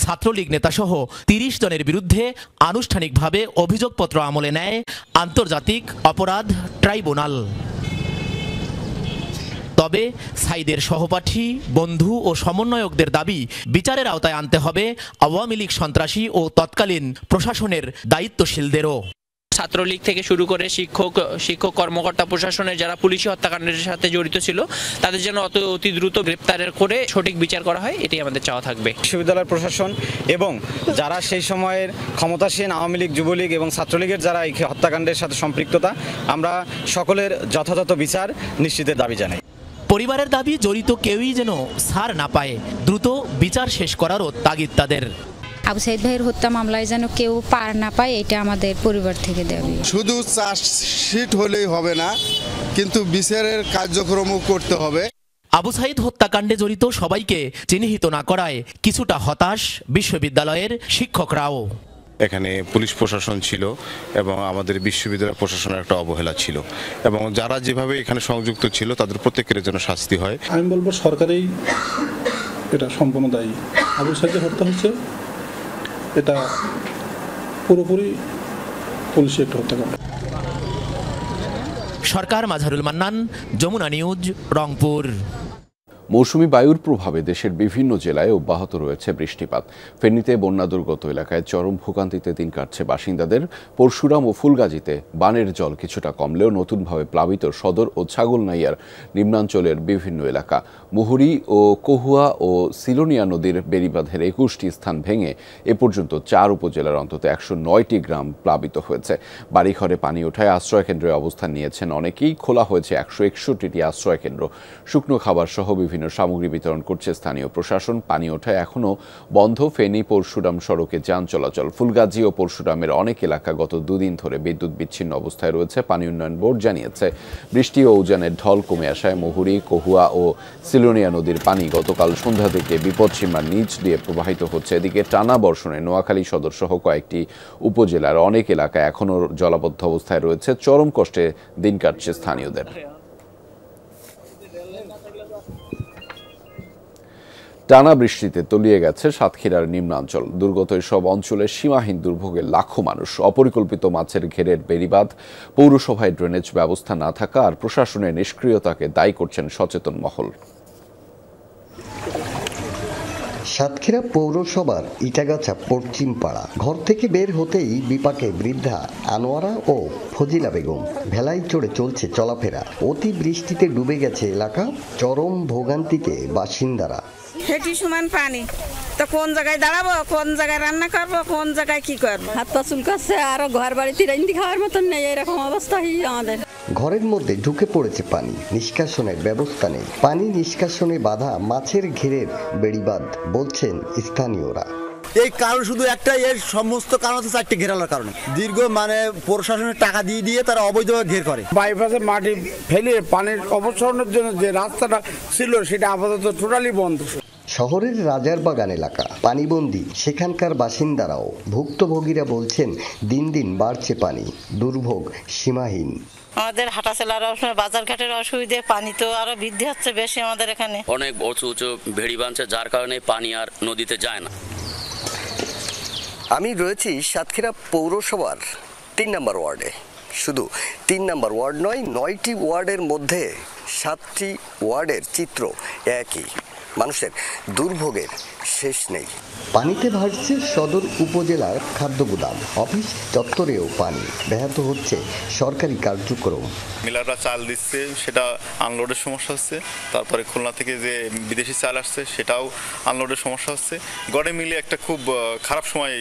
Speaker 23: ছাত্রলীগ নেতাসহ 30 জনের বিরুদ্ধে আনুষ্ঠানিকভাবে অভিযোগপত্র আমলে নেয় আন্তর্জাতিক অপরাধ ট্রাইব্যুনাল। তবে সাইদের সহপাঠী, বন্ধু ও সমন্বয়কদের দাবি বিচারের আওতায় আনতে হবে আওয়ামী লীগ সন্ত্রাসী ও তৎকালীন প্রশাসনের দায়িত্বশীলদেরও।
Speaker 24: ছাত্রলীগ থেকে শুরু করে শিক্ষক কর্মকর্তা, প্রশাসনের যারা পুলিশি হত্যাকাণ্ডের সাথে জড়িত ছিল তাদের যেন অতি দ্রুত গ্রেপ্তারের করে সঠিক বিচার করা হয়, এটাই আমাদের চাওয়া থাকবে।
Speaker 25: বিশ্ববিদ্যালয়ের প্রশাসন এবং যারা সেই সময়ের ক্ষমতাসীন আওয়ামী লীগ, যুবলীগ এবং ছাত্রলীগের যারা এই হত্যাকাণ্ডের সাথে সম্পৃক্ততা, আমরা সকলের যথাযথ বিচার নিশ্চিতের দাবি জানাই।
Speaker 23: পরিবারের দাবি জড়িত কেউই যেন ছাড় না পায়, দ্রুত বিচার শেষ করারও তাগিদ তাদের।
Speaker 26: আবু সাইদ ভাইয়ের হত্যা মামলায় যেন কেউ পার না পায়, এটা আমাদের পরিবার থেকে দাবি।
Speaker 27: শুধু চার্জশিট হলেই হবে না, কিন্তু বিচারের কার্যক্রমও করতে হবে।
Speaker 23: আবু সাইদ হত্যাকাণ্ডে জড়িত সবাইকে চিহ্নিত না করায় কিছুটা হতাশ বিশ্ববিদ্যালয়ের শিক্ষকরাও।
Speaker 28: এখানে পুলিশ প্রশাসন ছিল এবং আমাদের বিশ্ববিদ্যালয় প্রশাসনের একটা অবহেলা ছিল, এবং যারা যেভাবে এখানে সংযুক্ত ছিল তাদের প্রত্যেকের যেন শাস্তি হয়।
Speaker 29: আমি বলবো সরকারই এটা সম্পূর্ণ দায়ী। আবু সাইদের হত্যা হচ্ছে, এটা পুরোপুরি পুলিশের একটা হত্যাকাণ্ড।
Speaker 23: সরকার, মাঝহারুল মান্নান, যমুনা নিউজ, রংপুর।
Speaker 1: মৌসুমী বায়ুর প্রভাবে দেশের বিভিন্ন জেলায় অব্যাহত রয়েছে বৃষ্টিপাত। ফেনীতে বন্যা দুর্গত এলাকায় চরম ভোগান্তিতে দিন কাটছে বাসিন্দাদের। পরশুরাম ও ফুলগাজীতে বানের জল কিছুটা কমলেও নতুনভাবে প্লাবিত সদর ও ছাগলনাইয়ার নিম্নাঞ্চলের বিভিন্ন এলাকা। মুহুরী ও কহুয়া ও সিলোনিয়া নদীর বেড়িবাঁধের ২১টি স্থান ভেঙে এ পর্যন্ত ৪ উপজেলার অন্তত ১০৯টি গ্রাম প্লাবিত হয়েছে। বাড়িঘরে পানি ওঠায় আশ্রয়কেন্দ্রে অবস্থান নিয়েছেন অনেকেই। খোলা হয়েছে ১৬১টি আশ্রয়কেন্দ্র। শুকনো খাবার সহ বিভিন্ন সামগ্রী বিতরণ করছে স্থানীয় প্রশাসন। পানি ওঠায় এখনও বন্ধ ফেনী পরশুরাম সড়কে যান চলাচল। ফুলগাজী ও পরশুরামের অনেক এলাকা গত দুদিন ধরে বিদ্যুৎ বিচ্ছিন্ন অবস্থায় রয়েছে। পানি উন্নয়ন বোর্ড জানিয়েছে, বৃষ্টি ও উজানের ঢল কমে আসায় মুহুরী, কহুয়া ও সিলোনিয়া নদীর পানি গতকাল সন্ধ্যা থেকে বিপদসীমার নিচ দিয়ে প্রবাহিত হচ্ছে। এদিকে টানা বর্ষণে নোয়াখালী সদর সহ কয়েকটি উপজেলার অনেক এলাকা এখনও জলাবদ্ধ অবস্থায় রয়েছে। চরম কষ্টে দিন কাটছে স্থানীয়দের। টানা বৃষ্টিতে তলিয়ে গেছে সাতক্ষীরার নিম্নাঞ্চল। দুর্গত এসব অঞ্চলে সীমাহীন দুর্ভোগে লাখো মানুষ। অপরিকল্পিত মাছের ঘেরের বেড়িবাঁধ, পৌরসভায় ড্রেনেজ ব্যবস্থা না থাকা আর প্রশাসনের নিষ্ক্রিয়তাকে দায়ী করছেন সচেতন মহল।
Speaker 4: সাতক্ষীরা পৌরসভার ইটাগাছা পশ্চিম পাড়া। ঘর থেকে বের হতেই বিপাকে বৃদ্ধা আনোয়ারা ও ফজিলা বেগম। ভেলাই চড়ে চলছে চলাফেরা। অতি বৃষ্টিতে ডুবে গেছে এলাকা। চরম ভোগান্তিতে বাসিন্দারা।
Speaker 5: হেঁটি সমান পানি, তো কোন জায়গায় দাঁড়াবো, কোন জায়গায় রান্না করবো, কোন জায়গায় কি করবো। হাত পা চুলকাচ্ছে, আরো ঘর বাড়িতে রান্দি খাওয়ার মতন নেই, এরকম অবস্থা আমাদের।
Speaker 4: ঘরের মধ্যে ঢুকে পড়েছে পানি, নিষ্কাশনের ব্যবস্থা নেই। পানি নিষ্কাশনে বাধা মাছের ঘেরের বেড়িবাঁধ, বলছেন স্থানীয়রা।
Speaker 6: এই কারণ শুধু একটাই, এর সমস্ত কারণ হচ্ছে 4টি ঘেরানোর কারণে। দীর্ঘ প্রশাসনের টাকা দিয়ে তারা অবৈধভাবে ঘের করে।
Speaker 7: বাইপাসে মাটি ফেলে পানির অপসারণের জন্য যে রাস্তাটা ছিল সেটা আপাতত টোটালি বন্ধ।
Speaker 4: শহরের রাজারবাগান এলাকা পানিবন্দী, সেখানকার বাসিন্দারাও। ভুক্তভোগীরা বলছেন দিন দিন বাড়ছে পানি, দুর্ভোগ সীমাহীন।
Speaker 5: আমাদের হাঁটা চলার বাজার ঘাটের অসুবিধে, পানি তো আরো বৃদ্ধি হচ্ছে বেশি আমাদের এখানে।
Speaker 8: অনেক উঁচু উঁচু ভেড়ি বাঁধছে, যার কারণে পানি আর নদীতে যায় না।
Speaker 4: আমি রয়েছি সাতক্ষীরা পৌরসভার 3 নম্বর ওয়ার্ডে। শুধু 3 নম্বর ওয়ার্ড নয়, 9টি ওয়ার্ডের মধ্যে 7টি ওয়ার্ডের চিত্র একই। মানুষের দুর্ভোগের শেষ নেই। পানিতে ভাসছে সদর উপজেলার খাদ্য গুদাম, অফিস চত্বরেও পানি। ব্যাহত হচ্ছে সরকারি কার্যক্রম।
Speaker 9: মিলাররা চাল দিচ্ছে, সেটা আনলোডের সমস্যা হচ্ছে। তারপরে খুলনা থেকে যে বিদেশি চাল আসছে, সেটাও আনলোডের সমস্যা হচ্ছে। গড়ে মিলে একটা খুব খারাপ সময়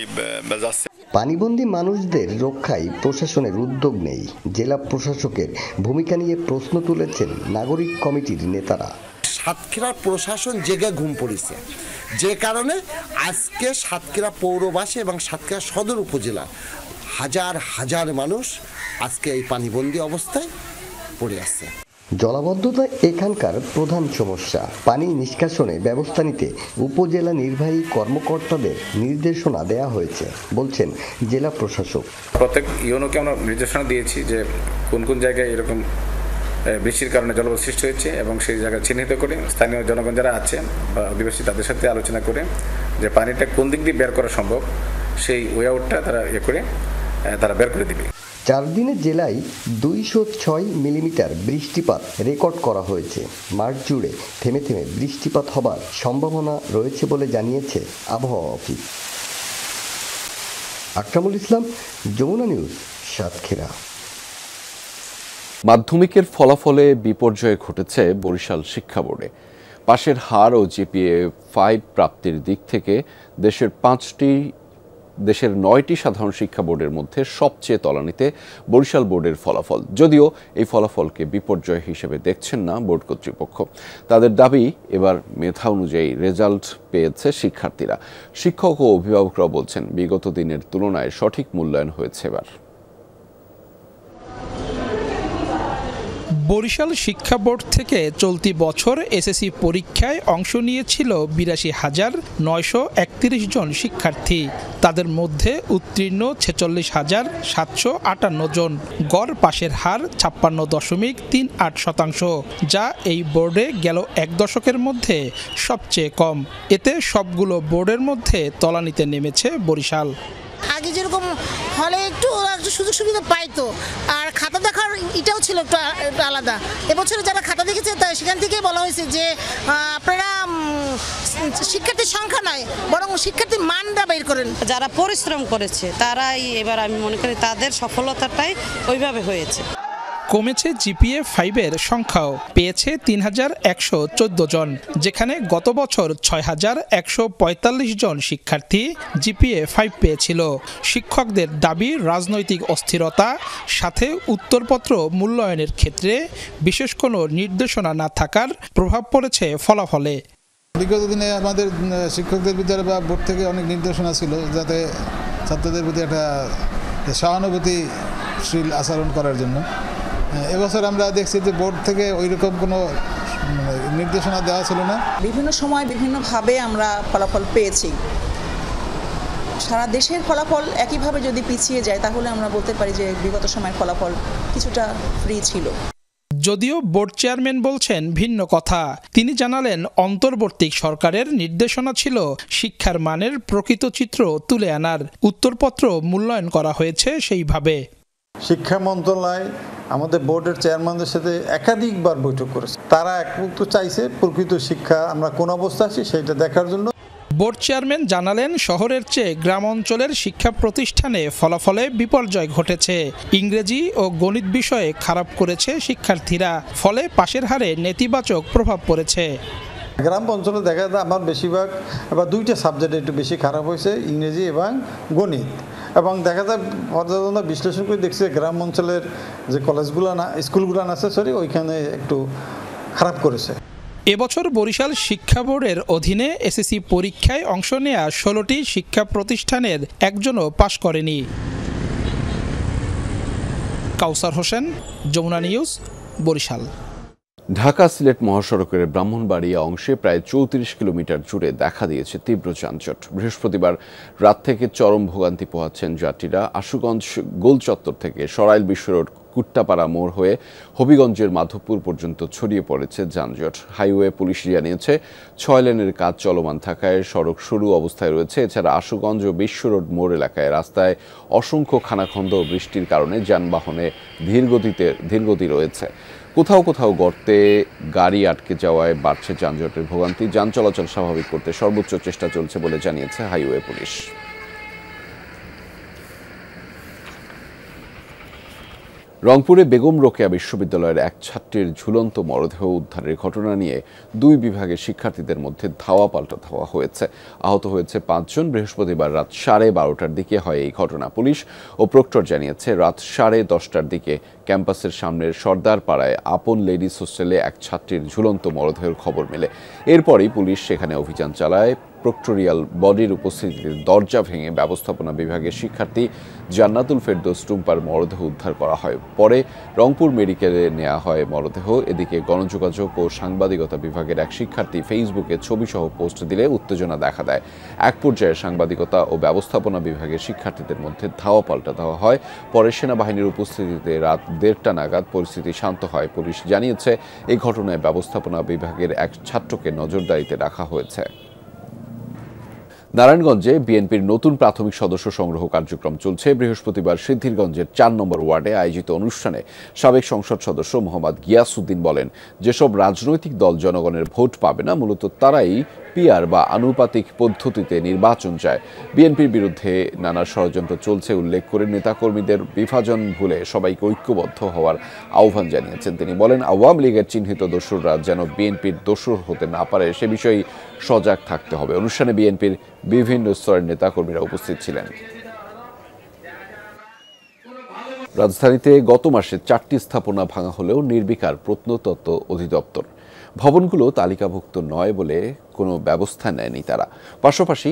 Speaker 9: যাচ্ছে।
Speaker 4: পানিবন্দী মানুষদের রক্ষায় প্রশাসনের উদ্যোগ নেই। জেলা প্রশাসকের ভূমিকা নিয়ে প্রশ্ন তুলেছেন নাগরিক কমিটির নেতারা।
Speaker 11: সাতক্ষীরার প্রশাসন জেগে ঘুম পড়েছে, যে কারণে আজকে সাতক্ষীরা পৌরবাসী এবং সাতক্ষীরা সদর উপজেলা হাজার হাজার মানুষ আজকে এই পানিবন্দী অবস্থায় পড়ে আছে।
Speaker 4: জলাবদ্ধতা এখানকার প্রধান সমস্যা। পানি নিষ্কাশনে ব্যবস্থা নিতে উপজেলা নির্বাহী কর্মকর্তাদের নির্দেশনা দেওয়া হয়েছে, বলছেন জেলা প্রশাসক।
Speaker 12: প্রত্যেক ইউনোকে আমরা নির্দেশনা দিয়েছি যে কোন কোন জায়গায় এরকম বৃষ্টির কারণে জলবায়ু সৃষ্টি হয়েছে এবং সেই জায়গা চিহ্নিত করে স্থানীয় জনগণ যারা আছে বা অধিবাসী তাদের সাথে আলোচনা করে যে পানিটা কোন দিক দিয়ে বের করা সম্ভব সেই ওয়ে আউটটা তারা বের করে দিবে।
Speaker 4: 4 দিনে জেলায় 206 মিলিমিটার বৃষ্টিপাত রেকর্ড করা হয়েছে। মাঠ জুড়ে থেমে থেমে বৃষ্টিপাত হবার সম্ভাবনা রয়েছে বলে জানিয়েছে আবহাওয়া অফিস। আকরামুল ইসলাম, যমুনা নিউজ, সাতক্ষীরা।
Speaker 1: মাধ্যমিকের ফলাফলে বিপর্যয় ঘটেছে বরিশাল শিক্ষা বোর্ডে। পাশের হার ও জিপিএ 5 প্রাপ্তির দিক থেকে দেশের 9টি সাধারণ শিক্ষা বোর্ডের মধ্যে সবচেয়ে তলানিতে বরিশাল বোর্ডের ফলাফল। যদিও এই ফলাফলকে বিপর্যয় হিসেবে দেখছেন না বোর্ড কর্তৃপক্ষ। তাদের দাবি, এবার মেধা অনুযায়ী রেজাল্ট পেয়েছে শিক্ষার্থীরা। শিক্ষক ও অভিভাবকরা বলছেন বিগত দিনের তুলনায় সঠিক মূল্যায়ন হয়েছে এবার।
Speaker 13: বরিশাল শিক্ষা বোর্ড থেকে চলতি বছর এসএসসি পরীক্ষায় অংশ নিয়েছিল ৮২,৯৩১ জন শিক্ষার্থী। তাদের মধ্যে উত্তীর্ণ ৪৬,৭৫৮ জন। গড় পাশের হার ৫৬.৩৮%, যা এই বোর্ডে গেল 1 দশকের মধ্যে সবচেয়ে কম। এতে সবগুলো বোর্ডের মধ্যে তলানিতে নেমেছে বরিশাল।
Speaker 5: আগে যেরকম হলে একটু সুযোগ সুবিধা পাইতো, আর খাতা দেখার
Speaker 2: এটাও ছিল একটু আলাদা। এবছরে যারা খাতা দেখেছে সেখান থেকেই বলা হয়েছে যে আপনারা শিক্ষার্থীর সংখ্যা নয় বরং শিক্ষার্থীর মানটা বের করেন।
Speaker 3: যারা পরিশ্রম করেছে তারাই এবার আমি মনে করি তাদের সফলতাটাই ওইভাবে হয়েছে।
Speaker 13: কমেছে জিপিএ 5-এর সংখ্যাও, পেয়েছে 3114 জন, যেখানে গত বছর 6145 জন শিক্ষার্থী জিপিএ 5 পেয়েছিল। শিক্ষকদের দাবি রাজনৈতিক অস্থিরতা সাথে উত্তরপত্র মূল্যায়নের ক্ষেত্রে বিশেষ কোনো নির্দেশনা না থাকার প্রভাব পড়েছে ফলাফলে।
Speaker 10: বিগত দিনে আমাদের শিক্ষকদের ভিতরে বা বোর্ড থেকে অনেক নির্দেশনা ছিল যাতে ছাত্রদের প্রতি একটা সহানুভূতিশীল আচরণ করার জন্য। এবছর আমরা দেখছি যে বোর্ড থেকে ওই রকম কোনো নির্দেশনা দেওয়া ছিল না।
Speaker 14: বিভিন্ন সময় বিভিন্নভাবে আমরা ফলাফল পেয়েছি। সারা দেশের ফলাফল একইভাবে যদি পিছিয়ে যায় তাহলে আমরা বলতে পারি যে বিগত সময়ের ফলাফল কিছুটা ফ্রি ছিল।
Speaker 13: যদিও বোর্ড চেয়ারম্যান বলছেন ভিন্ন কথা। তিনি জানালেন অন্তর্বর্তী সরকারের নির্দেশনা ছিল শিক্ষার মানের প্রকৃত চিত্র তুলে আনার। উত্তরপত্র মূল্যায়ন করা হয়েছে সেইভাবে।
Speaker 15: শিক্ষা মন্ত্রণালয় আমাদের বোর্ডের চেয়ারম্যানদের সাথে একাধিকবার বৈঠক করেছে। তারা একমত চাইছে প্রকৃত শিক্ষা আমরা কোন অবস্থা আছি সেটা দেখার জন্য।
Speaker 13: বোর্ড চেয়ারম্যান জানালেন শহরের চেয়ে গ্রাম অঞ্চলের শিক্ষা প্রতিষ্ঠানে ফলাফলে বিপর্যয় ঘটেছে। ইংরেজি ও গণিত বিষয়ে খারাপ করেছে শিক্ষার্থীরা, ফলে পাশের হারে নেতিবাচক প্রভাব পড়েছে।
Speaker 15: গ্রাম অঞ্চলে দেখা যায় আমার বেশিরভাগ বা দুইটা সাবজেক্ট একটু বেশি খারাপ হয়েছে, ইংরেজি এবং গণিত। এবং দেখা যায় পর্যালোচনা বিশ্লেষণ করে দেখছি গ্রাম অঞ্চলের যে কলেজগুলো না স্কুলগুলো আছে ওইখানে একটু খারাপ করেছে।
Speaker 13: এবছর বরিশাল শিক্ষা বোর্ডের অধীনে এসএসসি পরীক্ষায় অংশ নেয়া 16টি শিক্ষা প্রতিষ্ঠানের একজনও পাশ করেনি। কাউসার হোসেন, যমুনা নিউজ, বরিশাল।
Speaker 1: ঢাকা সিলেট মহাসড়কের ব্রাহ্মণবাড়িয়া অংশে প্রায় 34 কিলোমিটার জুড়ে দেখা দিয়েছে তীব্র যানজট। বৃহস্পতিবার রাত থেকে চরম ভোগান্তি পোহাচ্ছেন যাত্রীরা। আশুগঞ্জ গোল চত্বর থেকে সরাইল বিশ্ব রোড কুট্টাপাড়া মোড় হয়ে হবিগঞ্জের মাধবপুর পর্যন্ত ছড়িয়ে পড়েছে যানজট। হাইওয়ে পুলিশ জানিয়েছে 6 লেনের কাজ চলমান থাকায় সড়ক সরু অবস্থায় রয়েছে। এছাড়া আশুগঞ্জ ও বিশ্ব রোড মোড় এলাকায় রাস্তায় অসংখ্য খানাখন্দ বৃষ্টির কারণে যানবাহনে ধীরগতি রয়েছে। কোথাও কোথাও গর্তে গাড়ি আটকে যাওয়ায় বাড়ছে যানজটের ভোগান্তি। যান চলাচল স্বাভাবিক করতে সর্বোচ্চ চেষ্টা চলছে বলে জানিয়েছে হাইওয়ে পুলিশ। রংপুরে বেগম রোকেয়া বিশ্ববিদ্যালয়ের এক ছাত্রীর ঝুলন্ত মরদেহ উদ্ধারের ঘটনা নিয়ে 2 বিভাগের শিক্ষার্থীদের মধ্যে ধাওয়া পাল্টা ধাওয়া হয়েছে। আহত হয়েছে 5 জন। বৃহস্পতিবার রাত 12:30টার দিকে হয় এই ঘটনা। পুলিশ ও প্রক্টর জানিয়েছে রাত 10:30টার দিকে ক্যাম্পাসের সামনের সর্দার পাড়ায় আপন লেডিস হোস্টেলে এক ছাত্রীর ঝুলন্ত মরদেহের খবর মেলে। এরপরই পুলিশ সেখানে অভিযান চালায়। প্রক্টোরিয়াল বডির উপস্থিতিতে দরজা ভেঙে ব্যবস্থাপনা বিভাগের শিক্ষার্থী জান্নাতুল ফেরদৌস টুম্পার মরদেহ উদ্ধার করা হয়। পরে রংপুর মেডিকেলে নেওয়া হয় মরদেহ। এদিকে গণযোগাযোগ ও সাংবাদিকতা বিভাগের এক শিক্ষার্থী ফেসবুকে ছবিসহ পোস্ট দিলে উত্তেজনা দেখা দেয়। এক পর্যায়ে সাংবাদিকতা ও ব্যবস্থাপনা বিভাগের শিক্ষার্থীদের মধ্যে ধাওয়া পাল্টা দেওয়া হয়। পরে সেনাবাহিনীর উপস্থিতিতে রাত 1:30 নাগাদ পরিস্থিতি শান্ত হয়। পুলিশ জানিয়েছে এই ঘটনায় ব্যবস্থাপনা বিভাগের এক ছাত্রকে নজরদারিতে রাখা হয়েছে। নারায়ণগঞ্জে বিএনপির নতুন প্রাথমিক সদস্য সংগ্রহ কার্যক্রম চলছে। বৃহস্পতিবার সিদ্ধিরগঞ্জের 4 নম্বর ওয়ার্ডে আয়োজিত অনুষ্ঠানে সাবেক সংসদ সদস্য মোহাম্মদ গিয়াসউদ্দিন বলেন, যেসব রাজনৈতিক দল জনগণের ভোট পাবে না মূলত তারাই পিআর বা আনুপাতিক পদ্ধতিতে নির্বাচন চায়। বিএনপির বিরুদ্ধে নানা ষড়যন্ত্র চলছে উল্লেখ করে নেতাকর্মীদের বিভাজন ভুলে সবাইকে ঐক্যবদ্ধ হওয়ার আহ্বান জানিয়েছেন তিনি। বলেন, আওয়ামী লীগের চিহ্নিত দোসররা যেন বিএনপির দোসর হতে না পারে সে বিষয়ে সজাগ থাকতে হবে। অনুষ্ঠানে বিএনপির বিভিন্ন স্তরের নেতাকর্মীরা উপস্থিত ছিলেন। রাজধানীতে গত মাসে 4টি স্থাপনা ভাঙা হলেও নির্বিকার প্রত্নতত্ত্ব অধিদপ্তর। ভবনগুলো তালিকাভুক্ত নয় বলে কোনো ব্যবস্থা নেয়নি তারা। পাশাপাশি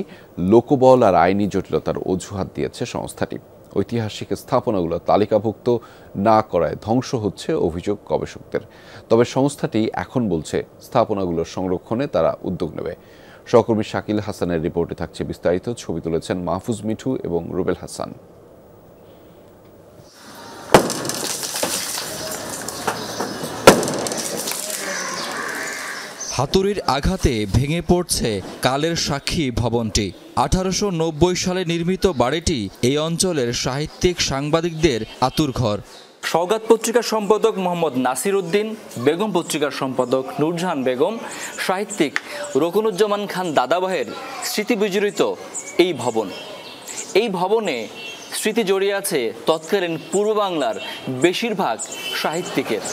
Speaker 1: লোকবল আর আইনি জটিলতার অজুহাত দিয়েছে সংস্থাটি। ঐতিহাসিক স্থাপনাগুলো তালিকাভুক্ত না করায় ধ্বংস হচ্ছে অভিযোগ গবেষকদের। তবে সংস্থাটি এখন বলছে স্থাপনাগুলোর সংরক্ষণে তারা উদ্যোগ নেবে। সহকর্মী শাকিল হাসানের রিপোর্টে থাকছে বিস্তারিত। ছবি তুলেছেন মাহফুজ মিঠু এবং রুবেল হাসান।
Speaker 16: হাতুড়ির আঘাতে ভেঙে পড়ছে কালের সাক্ষী ভবনটি। 1890 সালে নির্মিত বাড়িটি এই অঞ্চলের সাহিত্যিক সাংবাদিকদের আতুরঘর।
Speaker 17: সওগাত পত্রিকার সম্পাদক মোহাম্মদ নাসির উদ্দিন, বেগম পত্রিকার সম্পাদক নূরজাহান বেগম, সাহিত্যিক রকুনুজ্জামান খান দাদাবাহের স্মৃতি বিজড়িত এই ভবন। এই ভবনে স্মৃতি জড়িয়ে আছে তৎকালীন পূর্ব বাংলার বেশিরভাগ সাহিত্যিকের।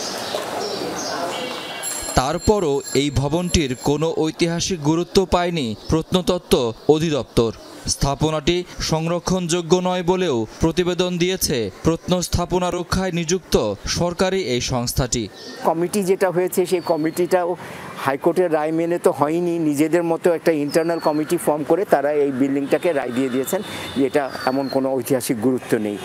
Speaker 16: তারপরও এই ভবনটির কোনো ঐতিহাসিক গুরুত্ব পায়নি প্রত্নতত্ত্ব অধিদপ্তর। স্থাপনাটি সংরক্ষণযোগ্য নয় বলেও প্রতিবেদন দিয়েছে প্রত্নস্থাপনা রক্ষায় নিযুক্ত সরকারি এই সংস্থাটি।
Speaker 18: কমিটি যেটা হয়েছে সেই কমিটিটাও হাইকোর্টের রায় মেনে তো হয়নি, নিজেদের মতো একটা ইন্টারনাল কমিটি ফর্ম করে তারা এই বিল্ডিংটাকে রায় দিয়ে দিয়েছেন যেটা এমন কোনো ঐতিহাসিক গুরুত্ব নেই।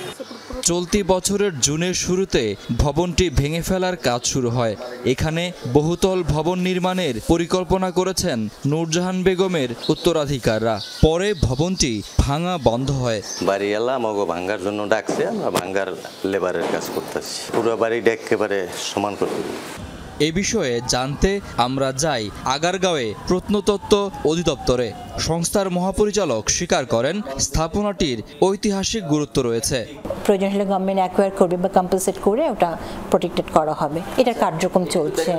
Speaker 16: চলতি বছরের জুনের শুরুতে ভবনটি ভেঙে ফেলার কাজ শুরু হয়। এখানে বহুতল ভবন নির্মাণের পরিকল্পনা করেছেন নূরজাহান বেগমের উত্তরাধিকাররা। পরে ভবনটি ভাঙা বন্ধ হয়।
Speaker 19: বাড়িওয়ালা আমাকে ভাঙ্গার জন্য ডাকছে, আমরা ভাঙ্গার লেবারের কাজ করতেছি, পুরো বাড়িটা একেবারে সমান করতে।
Speaker 16: এ বিষয়ে জানতে আমরা যাই আগারগাঁওয়ে প্রত্নতত্ত্ব অধিদপ্তরে। সংস্থার মহাপরিচালক স্বীকার করেন স্থাপনাটির ঐতিহাসিক গুরুত্ব রয়েছে।
Speaker 20: প্রয়োজন হলে গভর্নমেন্ট অ্যাকোয়ার করবে বা কম্পেনসেট করে ওটা প্রোটেক্টেড করা হবে, এটার কার্যক্রম চলছে।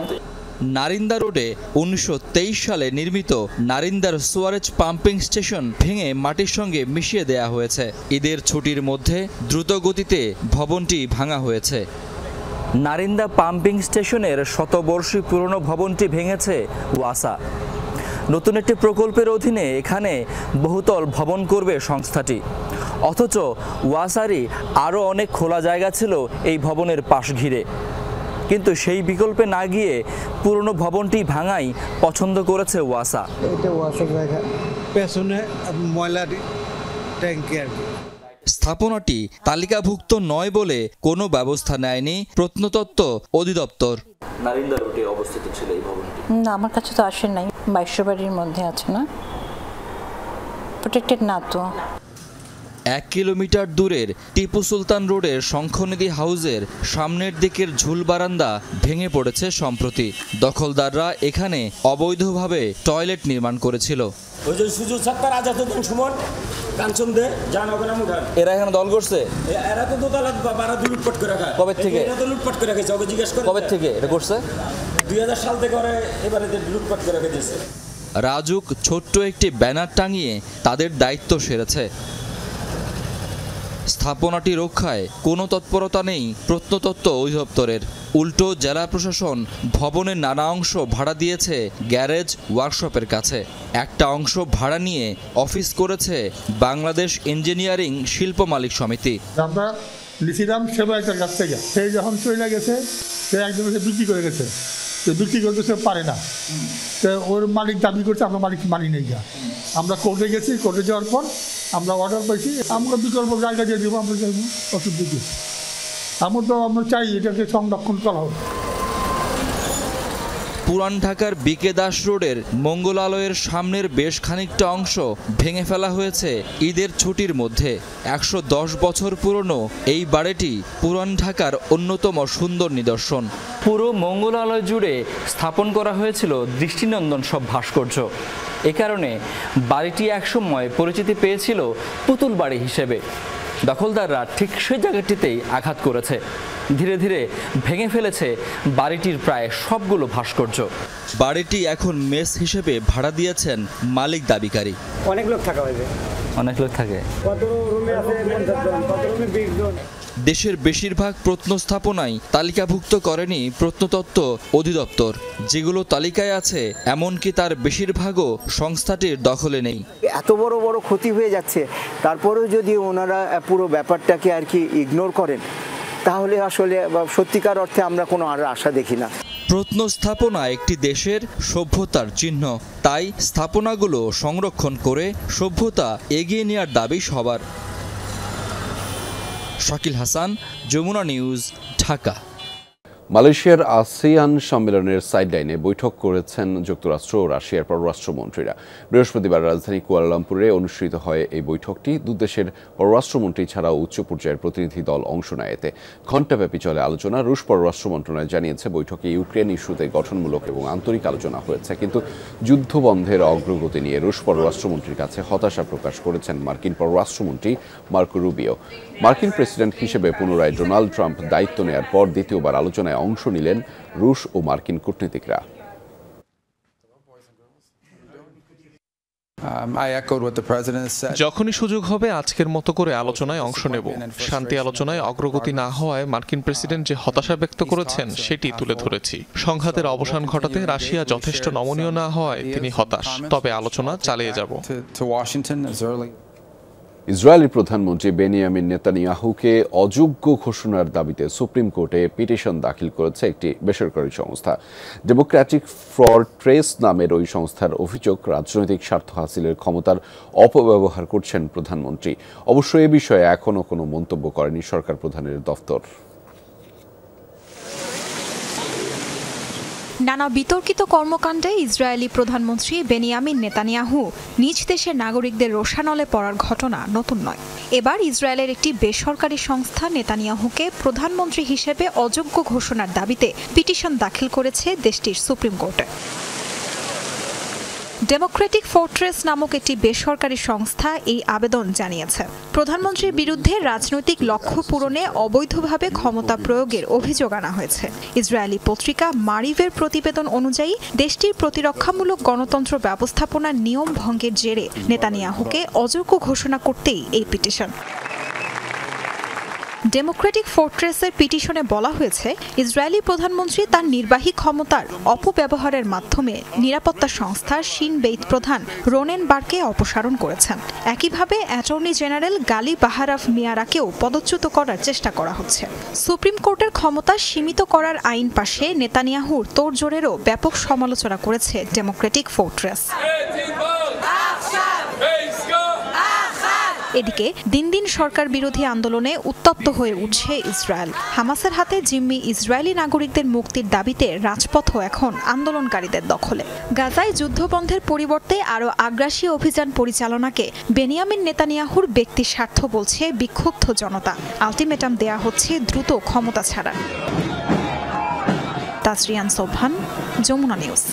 Speaker 16: নারিন্দা রোডে 1923 সালে নির্মিত নারিন্দার সুয়ারেজ পাম্পিং স্টেশন ভেঙে মাটির সঙ্গে মিশিয়ে দেয়া হয়েছে। ঈদের ছুটির মধ্যে দ্রুত গতিতে ভবনটি ভাঙা হয়েছে। নারিন্দা পাম্পিং স্টেশনের শতবর্ষী পুরনো ভবনটি ভেঙেছে ওয়াসা। নতুন একটি প্রকল্পের অধীনে এখানে বহুতল ভবন করবে সংস্থাটি। অথচ ওয়াসারই আরও অনেক খোলা জায়গা ছিল এই ভবনের পাশ ঘিরে, কিন্তু সেই বিকল্পে না গিয়ে পুরনো ভবনটি ভাঙাই পছন্দ করেছে ওয়াসা।
Speaker 21: এটা ওয়াসার জায়গা, পেছনে ময়লার ট্যাঙ্কি আর কি।
Speaker 16: স্থাপনাটি তালিকাভুক্ত নয় বলে কোনো ব্যবস্থা নেয়নি প্রত্নতত্ত্ব অধিদপ্তর।
Speaker 17: নারিন্দা রোডে অবস্থিত ছিল এই ভবনটি।
Speaker 20: না, আমার কাছে তো আসে নাই, 2200 বাড়ির মধ্যে আছে না, প্রোটেক্টেড না তো।
Speaker 16: 1 কিলোমিটার দূরের টিপু সুলতান রোডের শঙ্খনিধি হাউসের সামনের দিকের ঝুল বারান্দা ভেঙে পড়েছে সম্প্রতি। দখলদাররা এখানে অবৈধভাবে টয়লেট নির্মাণ করেছিল।
Speaker 22: ওই যে সুযোগ ছাত্র আজাদুদ্দিন সুমন কাঞ্চন দে জানাগোনা মুঠান,
Speaker 16: এরা এখানে দল করছে।
Speaker 22: এরা তো দোতলা বাড়া লুটপাট করে রাখা।
Speaker 16: কবে থেকে?
Speaker 22: এরা তো লুটপাট করে রেখেছে, ওকে জিজ্ঞেস করে।
Speaker 16: কবে থেকে এটা করছে?
Speaker 22: 2000 সাল থেকে ওরা এবারে লুটপাট করে রেখেছে।
Speaker 16: রাজুক ছোট্ট একটি ব্যানার টাঙিয়ে তাদের দায়িত্ব সেরেছে। স্থাপনাটি রক্ষায় কোনো তৎপরতা নেই প্রত্নতত্ত্ব অধিদপ্তরের। উল্টো জেলা প্রশাসন ভবনের নানা অংশ ভাড়া দিয়েছে গ্যারেজ ওয়ার্কশপের কাছে। একটা অংশ ভাড়া নিয়ে অফিস করেছে বাংলাদেশ ইঞ্জিনিয়ারিং শিল্প মালিক সমিতি।
Speaker 29: আমরা লিখিলাম সেবা একটা কাছ থেকে, সে যখন চলে গেছে সে একদম বিক্রি করে গেছে, বিক্রি করতে সে পারে না, তো ওর মালিক দাবি করছে আমরা মালিক নেই যা। আমরা কোর্টে গেছি, কোর্টে যাওয়ার পর আমরা অর্ডার পাইছি, আমরা বিকল্প জায়গা দিয়ে দেবো, আমরা যাইব, অসুবিধা কি? আমরা চাই এটাকে সংরক্ষণ করা হোক।
Speaker 16: পুরান ঢাকার বিকে দাস রোডের মঙ্গলালয়ের সামনের বেশ খানিকটা অংশ ভেঙে ফেলা হয়েছে ঈদের ছুটির মধ্যে। 110 বছর পুরনো এই বাড়িটি পুরান ঢাকার অন্যতম সুন্দর নিদর্শন। পুরো মঙ্গলালয় জুড়ে স্থাপন করা হয়েছিল দৃষ্টিনন্দন সব ভাস্কর্য। এ কারণে বাড়িটি একসময় পরিচিতি পেয়েছিল পুতুল বাড়ি হিসেবে। দখলদাররা ঠিক সেই জায়গাটিতেই আঘাত করেছে, ধীরে ধীরে ভেঙে ফেলেছে বাড়িটির প্রায় সবগুলো ভাস্কর্য। বাড়িটি এখন মেস হিসেবে ভাড়া দিয়েছেন মালিক দাবিকারী।
Speaker 21: অনেক লোক থাকা হয়েছে,
Speaker 16: অনেক লোক থাকে।
Speaker 21: কত রুমে আছে? 50 জন, কত রুমে 20 জন।
Speaker 16: দেশের বেশিরভাগ প্রত্নস্থাপনাই তালিকাভুক্ত করেনি প্রত্নতত্ত্ব অধিদপ্তর। যেগুলো তালিকায় আছে এমনকি তার বেশিরভাগও সংস্থাটির দখলে নেই।
Speaker 18: এত বড় বড় ক্ষতি হয়ে যাচ্ছে, তারপরেও যদি ওনারা পুরো ব্যাপারটাকে আর কি ইগনোর করেন, তাহলে আসলে সত্যিকার অর্থে আমরা কোনো আর আশা দেখি না।
Speaker 16: প্রত্নস্থাপনা একটি দেশের সভ্যতার চিহ্ন, তাই স্থাপনাগুলো সংরক্ষণ করে সভ্যতা এগিয়ে নেওয়ার দাবি সবার। শাকিল হাসান, যমুনা নিউজ, ঢাকা।
Speaker 1: মালয়েশিয়ার আসিয়ান সম্মেলনের সাইডলাইনে বৈঠক করেছেন যুক্তরাষ্ট্র ও রাশিয়ার পররাষ্ট্রমন্ত্রীরা। বৃহস্পতিবার রাজধানী কুয়ালালামপুরে অনুষ্ঠিত হয় এই বৈঠকটি। দুদেশের পররাষ্ট্রমন্ত্রী ছাড়াও উচ্চ পর্যায়ের প্রতিনিধি দল অংশ নেয় এতে। ঘণ্টাব্যাপী চলে আলোচনা। রুশ পররাষ্ট্র মন্ত্রণালয় জানিয়েছে বৈঠকে ইউক্রেন ইস্যুতে গঠনমূলক এবং আন্তরিক আলোচনা হয়েছে, কিন্তু যুদ্ধবন্ধের অগ্রগতি নিয়ে রুশ পররাষ্ট্রমন্ত্রীর কাছে হতাশা প্রকাশ করেছেন মার্কিন পররাষ্ট্রমন্ত্রী মার্কো রুবিও। মার্কিন প্রেসিডেন্ট হিসেবে পুনরায় ডোনাল্ড ট্রাম্প দায়িত্ব নেয়ার পর দ্বিতীয়বার আলোচনায় অংশ নিলেন রুশ ও মার্কিন কূটনীতিকরা।
Speaker 6: যখনই সুযোগ হবে আজকের মতো করে আলোচনায় অংশ নেব। শান্তি আলোচনায় অগ্রগতি না হওয়ায় মার্কিন প্রেসিডেন্ট যে হতাশা ব্যক্ত করেছেন সেটি তুলে ধরেছি। সংঘাতের অবসান ঘটাতে রাশিয়া যথেষ্ট নমনীয় না হওয়ায় তিনি হতাশ, তবে আলোচনা চালিয়ে যাব।
Speaker 1: ইসরায়েলি প্রধানমন্ত্রী বেনিয়ামিন নেতানিয়াহুকে অযোগ্য ঘোষণার দাবিতে সুপ্রিম কোর্টে পিটিশন দাখিল করেছে একটি বেসরকারি সংস্থা। ডেমোক্রেটিক ফরট্রেস নামের ওই সংস্থার অভিযোগ, রাজনৈতিক স্বার্থ হাসিলের ক্ষমতার অপব্যবহার করছেন প্রধানমন্ত্রী। অবশ্য এ বিষয়ে এখনও কোনো মন্তব্য করেনি সরকার প্রধানের দফতর।
Speaker 7: নানা বিতর্কিত কর্মকাণ্ডে ইসরায়েলি প্রধানমন্ত্রী বেনিয়ামিন নেতানিয়াহু নিজ দেশের নাগরিকদের রোষানলে পড়ার ঘটনা নতুন নয়। এবার ইসরায়েলের একটি বেসরকারি সংস্থা নেতানিয়াহুকে প্রধানমন্ত্রী হিসেবে অযোগ্য ঘোষণার দাবিতে পিটিশন দাখিল করেছে দেশটির সুপ্রিম কোর্টে। ডেমোক্রেটিক ফোর্ট্রেস নামক একটি বেসরকারি সংস্থা এই আবেদন জানিয়েছে। প্রধানমন্ত্রীর বিরুদ্ধে রাজনৈতিক লক্ষ্য পূরণে অবৈধভাবে ক্ষমতা প্রয়োগের অভিযোগ আনা হয়েছে। ইসরায়েলি পত্রিকা মারিভের প্রতিবেদন অনুযায়ী দেশটির প্রতিরক্ষামূলক গণতন্ত্র ব্যবস্থাপনার নিয়ম ভঙ্গের জেরে নেতানিয়াহুকে অযোগ্য ঘোষণা করতেই এই পিটিশন। ডেমোক্রেটিক ফোর্ট্রেসের পিটিশনে বলা হয়েছে, ইসরায়েলি প্রধানমন্ত্রী তার নির্বাহী ক্ষমতার অপব্যবহারের মাধ্যমে নিরাপত্তা সংস্থা শিন বেইত প্রধান রোনেন বারকে অপসারণ করেছেন। একইভাবে অ্যাটর্নি জেনারেল গালি বাহারাফ মিয়ারাকেও পদচ্যুত করার চেষ্টা করা হচ্ছে। সুপ্রিম কোর্টের ক্ষমতা সীমিত করার আইন পাশে নেতানিয়াহুর তোড়জোড়েরও ব্যাপক সমালোচনা করেছে ডেমোক্রেটিক ফোর্ট্রেস। এদিকে দিন দিন সরকার বিরোধী আন্দোলনে উত্তপ্ত হয়ে উঠছে ইসরায়েল। হামাসের হাতে জিম্মি ইসরায়েলি নাগরিকদের মুক্তির দাবিতে রাজপথও এখন আন্দোলনকারীদের দখলে। গাজায় যুদ্ধবন্ধের পরিবর্তে আরও আগ্রাসী অভিযান পরিচালনাকে বেনিয়ামিন নেতানিয়াহুর ব্যক্তি স্বার্থ বলছে বিক্ষুব্ধ জনতা। আলটিমেটাম দেয়া হচ্ছে দ্রুত ক্ষমতা ছাড়া। তাসরিয়ান সোবহান, যমুনা নিউজ।